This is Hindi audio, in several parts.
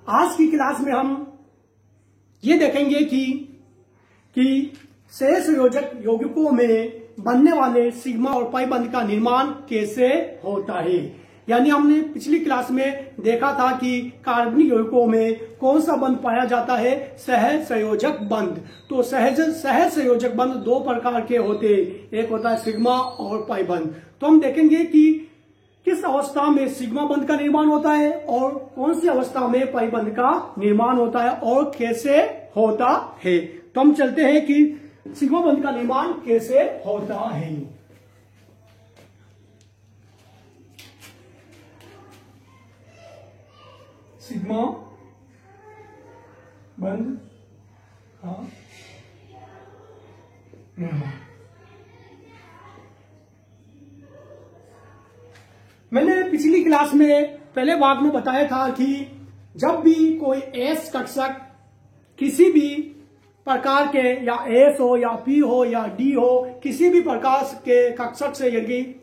आज की क्लास में हम ये देखेंगे कि सहसंयोजक यौगिकों में बनने वाले सिग्मा और पाई बंध का निर्माण कैसे होता है। यानी हमने पिछली क्लास में देखा था कि कार्बनिक यौगिकों में कौन सा बंध पाया जाता है, सहसंयोजक बंध। तो सहसंयोजक बंध दो प्रकार के होते हैं, एक होता है सिग्मा और पाई बंध। तो हम देखेंगे कि किस अवस्था में सिग्मा बंध का निर्माण होता है और कौन सी अवस्था में पाई बंध का निर्माण होता है और कैसे होता है। तो हम चलते हैं कि सिग्मा बंध का निर्माण कैसे होता है। सिग्मा बंध का निर्माण मैंने पिछली क्लास में पहले भाग में बताया था कि जब भी कोई एस कक्षक किसी भी प्रकार के या एस हो या पी हो या डी हो, किसी भी प्रकार के कक्षक से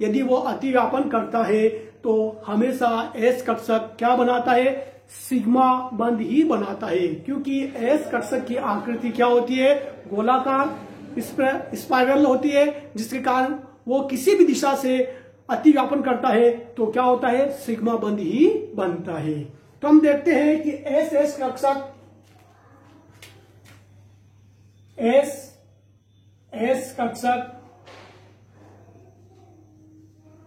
यदि वो अतिव्यापन करता है तो हमेशा एस कक्षक क्या बनाता है, सिग्मा बंध ही बनाता है। क्योंकि एस कक्षक की आकृति क्या होती है, गोलाकार स्पाइरल होती है, जिसके कारण वो किसी भी दिशा से अतिव्यापन करता है तो क्या होता है, सिग्मा बंध ही बनता है। तो हम देखते हैं कि एस कक्षक एस कक्षक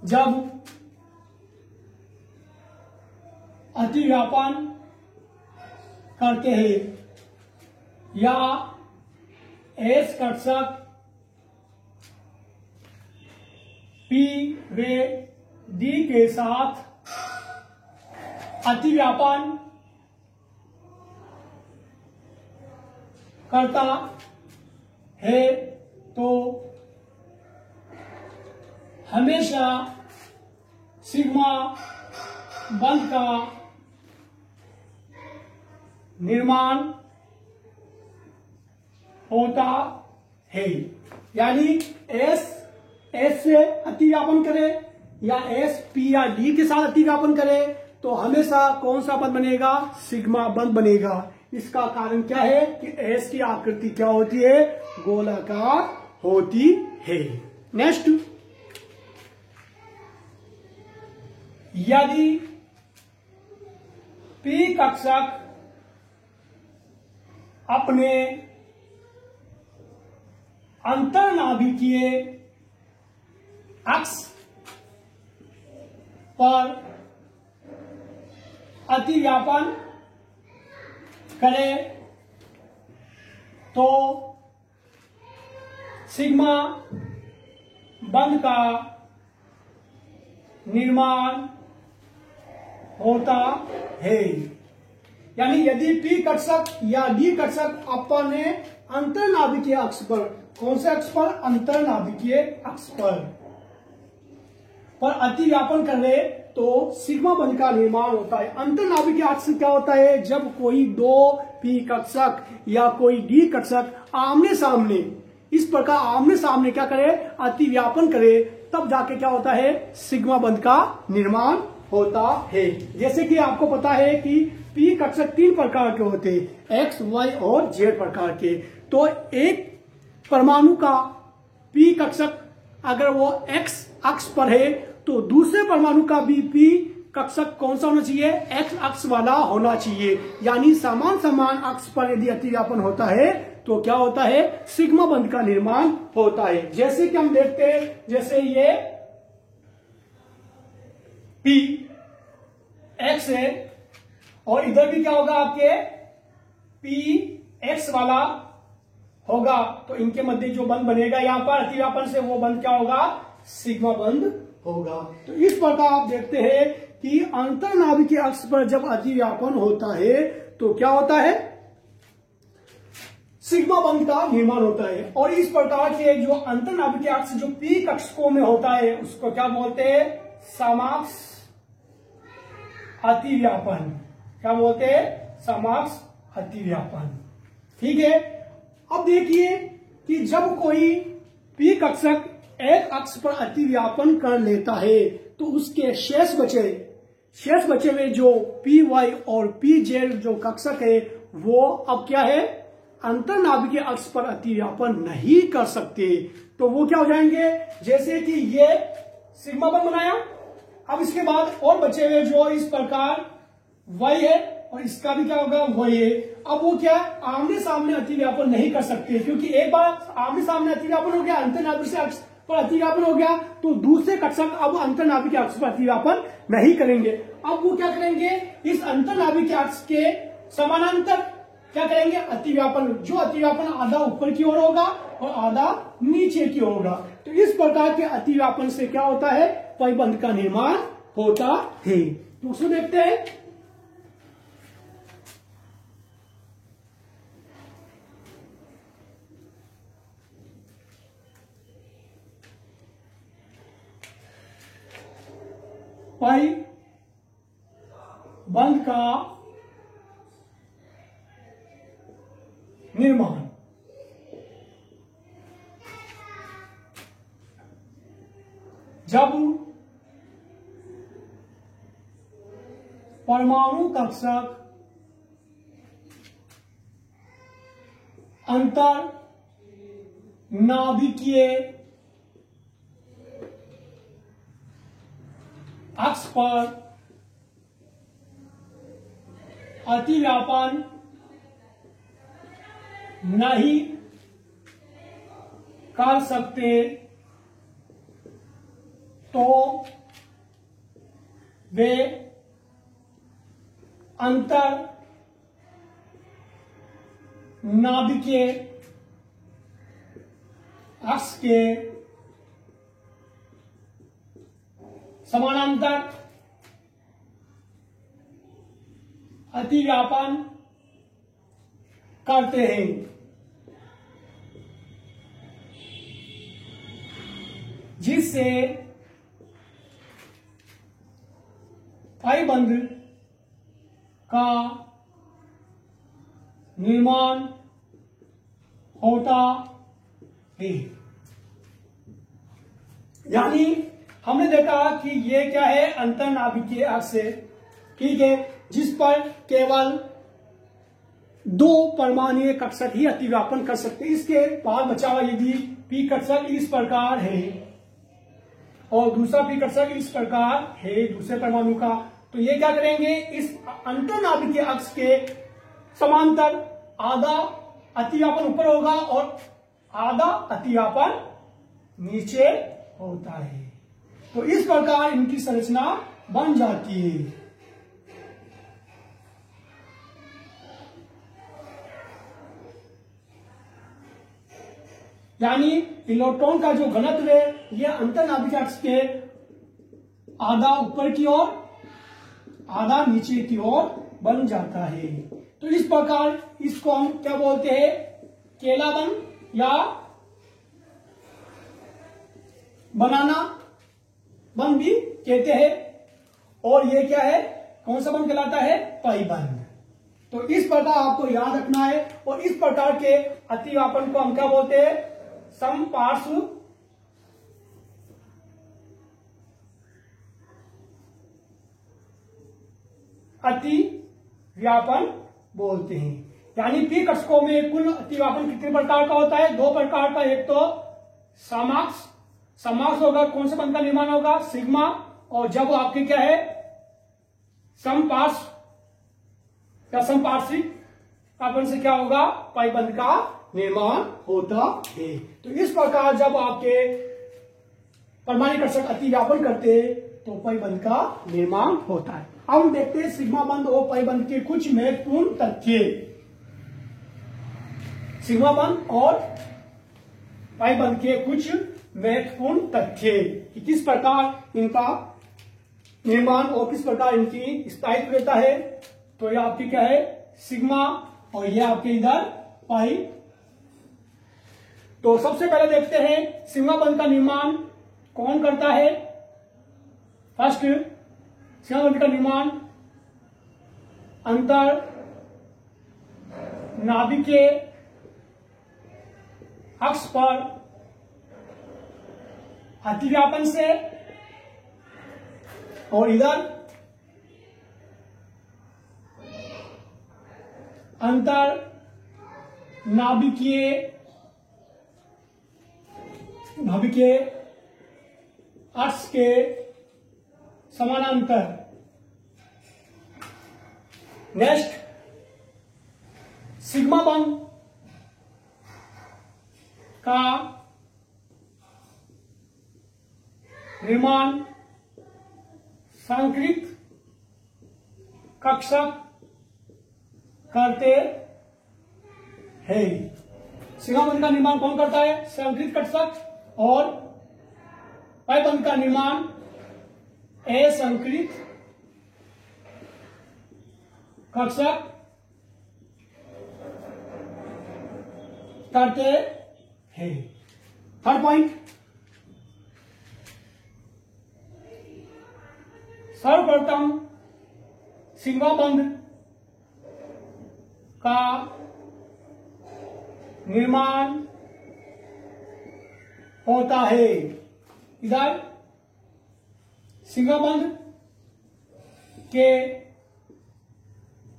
जब अतिव्यापन करते हैं या एस कक्षक पी व डी के साथ अतिव्यापन करता है तो हमेशा सिग्मा बंध का निर्माण होता है। यानी एस से अतिव्यापन करे या एस पी या डी के साथ अतिव्यापन करे तो हमेशा कौन सा बंध बनेगा, सिग्मा बंध बनेगा। इसका कारण क्या है कि एस की आकृति क्या होती है, गोलाकार होती है। नेक्स्ट, यदि पी कक्षक अपने अंतर्नाभिकीय अक्ष पर अतिव्यापन करे तो सिग्मा बंध का निर्माण होता है। यानी यदि पी कक्षक या डी कक्षक अपने अंतर्नाभिकीय अक्ष पर, कौन से अक्ष पर, अंतर्नाभिकीय अक्ष पर अतिव्यापन कर रहे तो सिग्मा बंध का निर्माण होता है। अंतर्नाभिकीय अक्ष क्या होता है, जब कोई दो पी कक्षक या कोई डी कक्षक आमने सामने, इस प्रकार आमने सामने क्या करे, अतिव्यापन करे, तब जाके क्या होता है, सिग्मा बंध का निर्माण होता है। जैसे कि आपको पता है कि पी कक्षक तीन प्रकार के होते हैं, एक्स, वाई और जेड प्रकार के। तो एक परमाणु का पी कक्षक अगर वो एक्स अक्ष पर है तो दूसरे परमाणु का भी पी कक्षक कौन सा होना चाहिए, एक्स अक्ष वाला होना चाहिए। यानी समान अक्ष पर यदि अतिव्यापन होता है तो क्या होता है, सिग्मा बंध का निर्माण होता है। जैसे कि हम देखते हैं, जैसे ये पी एक्स है और इधर भी क्या होगा, आपके पी एक्स वाला होगा, तो इनके मध्य जो बंध बनेगा यहां पर अतिव्यापन से, वो बंध क्या होगा, सिग्मा बंध होगा। तो इस प्रकार आप देखते हैं कि अंतर्नाभिकीय अक्ष पर जब अतिव्यापन होता है तो क्या होता है, सिग्मा बंध का निर्माण होता है। और इस प्रकार के जो अंतर्नाभिकीय अक्ष जो पी कक्षकों में होता है उसको क्या बोलते हैं, समाक्ष अतिव्यापन। क्या बोलते हैं, समाक्ष अतिव्यापन। ठीक है। अब देखिए कि जब कोई पी कक्षक एक अक्ष पर अतिव्यापन कर लेता है तो उसके शेष बचे शेष बचे हुए जो पी वाई और पी जेड जो कक्षक है वो अब क्या है, अंतरनाभिकीय अक्ष पर अतिव्यापन नहीं कर सकते। तो वो क्या हो जाएंगे, जैसे कि ये सिग्मा बंध बनाया, अब इसके बाद और बचे हुए जो इस प्रकार वाई है और इसका भी क्या होगा वाई है। अब वो क्या आमने सामने अतिव्यापन नहीं कर सकते, क्योंकि एक बार आमने सामने अतिव्यापन हो गया, अंतरनाभिकीय अक्ष पर अतिव्यापन हो गया, तो दूसरे कक्षक अब अंतरनाभिकीय अक्ष पर अतिव्यापन नहीं करेंगे। अब वो क्या करेंगे, इस अंतरनाभिकीय अक्ष के समानांतर क्या करेंगे, अतिव्यापन, जो अतिव्यापन आधा ऊपर की ओर होगा और आधा नीचे की ओर होगा। तो इस प्रकार के अतिव्यापन से क्या होता है, पैबंध का निर्माण होता है। तो उसको देखते हैं। पैबंध का निर्माण जब परमाणु कक्षक अंतर नाभिकीय अक्ष पर अतिव्यापन नहीं कर सकते तो वे अंतर नाभिकीय अक्ष के समानांतर अतिव्यापन करते हैं। जिससे पैबंध का निर्माण होता है। यानी हमने देखा कि ये क्या है, अंतरनाभिकीय अक्ष है, ठीक है, जिस पर केवल दो परमाणुीय कक्षक ही अतिव्यापन कर सकते। इसके बाद बचा हुआ यदि पी कक्षक इस प्रकार है और दूसरा पी कक्षक इस प्रकार है दूसरे परमाणु का, तो ये क्या करेंगे, इस अंतरनाभिकीय अक्ष के समांतर आधा अतिव्यापन ऊपर होगा और आधा अतिव्यापन नीचे होता है। तो इस प्रकार इनकी संरचना बन जाती है। यानी इलेक्ट्रॉन का जो घनत्व है यह अंतरनाभिकीय अक्ष के आधा ऊपर की ओर आधा नीचे की ओर बन जाता है। तो इस प्रकार इसको हम क्या बोलते हैं, केला बंध या बनाना बंध भी कहते हैं। और ये क्या है, कौन सा बंध कहलाता है, पैबंध। तो इस प्रकार आपको याद रखना है। और इस प्रकार के अतिव्यापन को हम क्या बोलते हैं, समपार्श्व अतिव्यापन बोलते हैं। यानी पी कक्षकों में कुल अतिव्यापन कितने प्रकार का होता है, दो प्रकार का। एक तो समाक्ष होगा, कौन से बंध का निर्माण होगा, सिग्मा। और जब आपके क्या है, समपार्श्व या समपार्श्विक अपन से क्या होगा, पैबंध का निर्माण होता है। तो इस प्रकार जब आपके परमाणु कक्षक अतिव्यापन करते हैं तो पैबंध का निर्माण होता है। अब हम देखते हैं सिग्मा बंध और पैबंध के कुछ महत्वपूर्ण तथ्य। सिग्मा बंध और पैबंध के कुछ महत्वपूर्ण तथ्य कि किस प्रकार इनका निर्माण और किस प्रकार इनकी स्थायित्व रहता है। तो ये आपकी क्या है, सिग्मा, और ये आपके इधर पाई। तो सबसे पहले देखते हैं सिग्मा बंध का निर्माण कौन करता है। फर्स्ट, सिग्मा बंध का निर्माण अंतर नाभिकीय अक्ष पर अतिव्यापन से, और इधर अंतर नाभिकीय अक्ष के समानांतर। नेक्स्ट, सिग्मा बंध का निर्माण संकृत कक्षक करते हैं। सिग्मा बंध का निर्माण कौन करता है? संकृत कक्षक। और पाई बंध का निर्माण असंकृत कक्षक करते हैं। थर्ड पॉइंट, सर्वप्रथम सिग्मा बंध का निर्माण होता है। इधर सिग्मा बंध के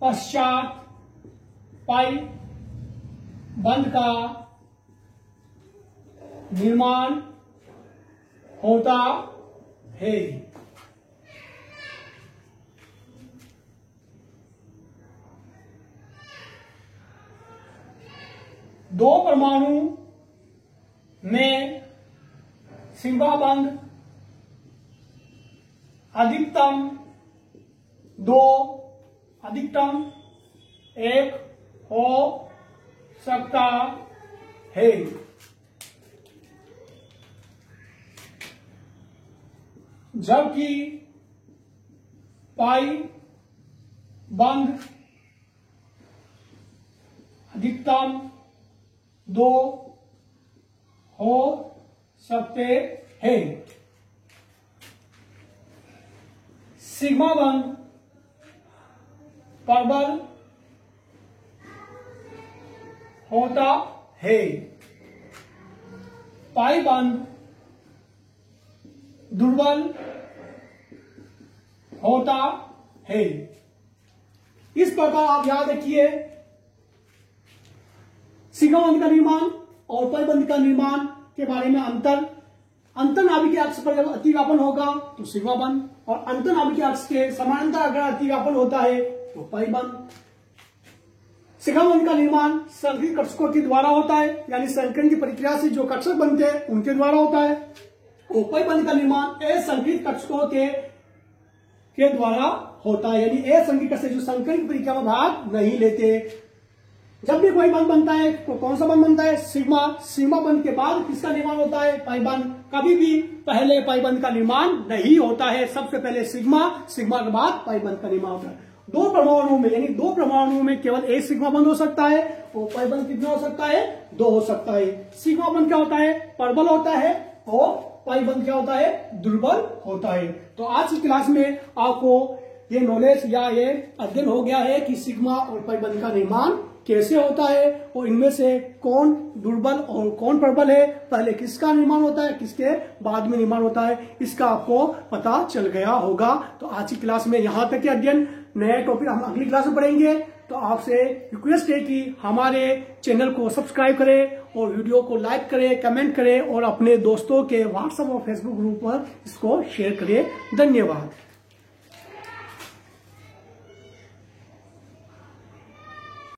पश्चात पाई बंध का निर्माण होता है। दो परमाणु में सिग्मा बंध अधिकतम एक हो सकता है। जबकि पाई बंध अधिकतम 2 हो सकते हैं। सिग्मा बंध प्रबल होता है। पाई बंध दुर्बल होता है। इस प्रकार आप याद रखिए, सिग्मा बंध का निर्माण और पाई बंध का निर्माण के बारे में अंतर्नाभिकीय अक्ष पर जब अतिव्यापन होगा तो सिग्मा बंध, और अंतर्नाभिकीय अक्ष के समानांतर अगर अतिव्यापन होता है तो पाई बंध। सिग्मा बंध का निर्माण संकृत कक्षकों के द्वारा होता है, यानी संकरण की प्रक्रिया से जो कक्षक बनते हैं उनके द्वारा होता है। और पाई बंध का निर्माण असंकृत कक्षकों के द्वारा होता है, यानी असंकृत कक्षक जो संकरण की प्रक्रिया में भाग नहीं लेते। जब भी कोई बंध बनता है तो कौन सा बंध बनता है? सिग्मा बंध के बाद किसका निर्माण होता है? पाई बंध। कभी भी पहले पाई बंध का निर्माण नहीं होता है, सबसे पहले सिग्मा के बाद पाई बंध का निर्माण होता है। दो परमाणुओं में केवल एक सिग्मा बंध हो सकता है, और पाई बंध कितना हो सकता है? 2 हो सकता है। सिग्मा बंध क्या होता है? प्रबल होता है, और पाई बंध क्या होता है? दुर्बल होता है। तो आज की क्लास में आपको ये नॉलेज या ये अध्ययन हो गया है कि सिग्मा और पाई बंध का निर्माण कैसे होता है, और इनमें से कौन दुर्बल और कौन प्रबल है, पहले किसका निर्माण होता है, किसके बाद में निर्माण होता है, इसका आपको पता चल गया होगा। तो आज की क्लास में यहां तक के अध्ययन, नए टॉपिक हम अगली क्लास में पढ़ेंगे। तो आपसे रिक्वेस्ट है कि हमारे चैनल को सब्सक्राइब करें और वीडियो को लाइक करें, कमेंट करें, और अपने दोस्तों के व्हाट्सएप और फेसबुक ग्रुप पर इसको शेयर करें। धन्यवाद।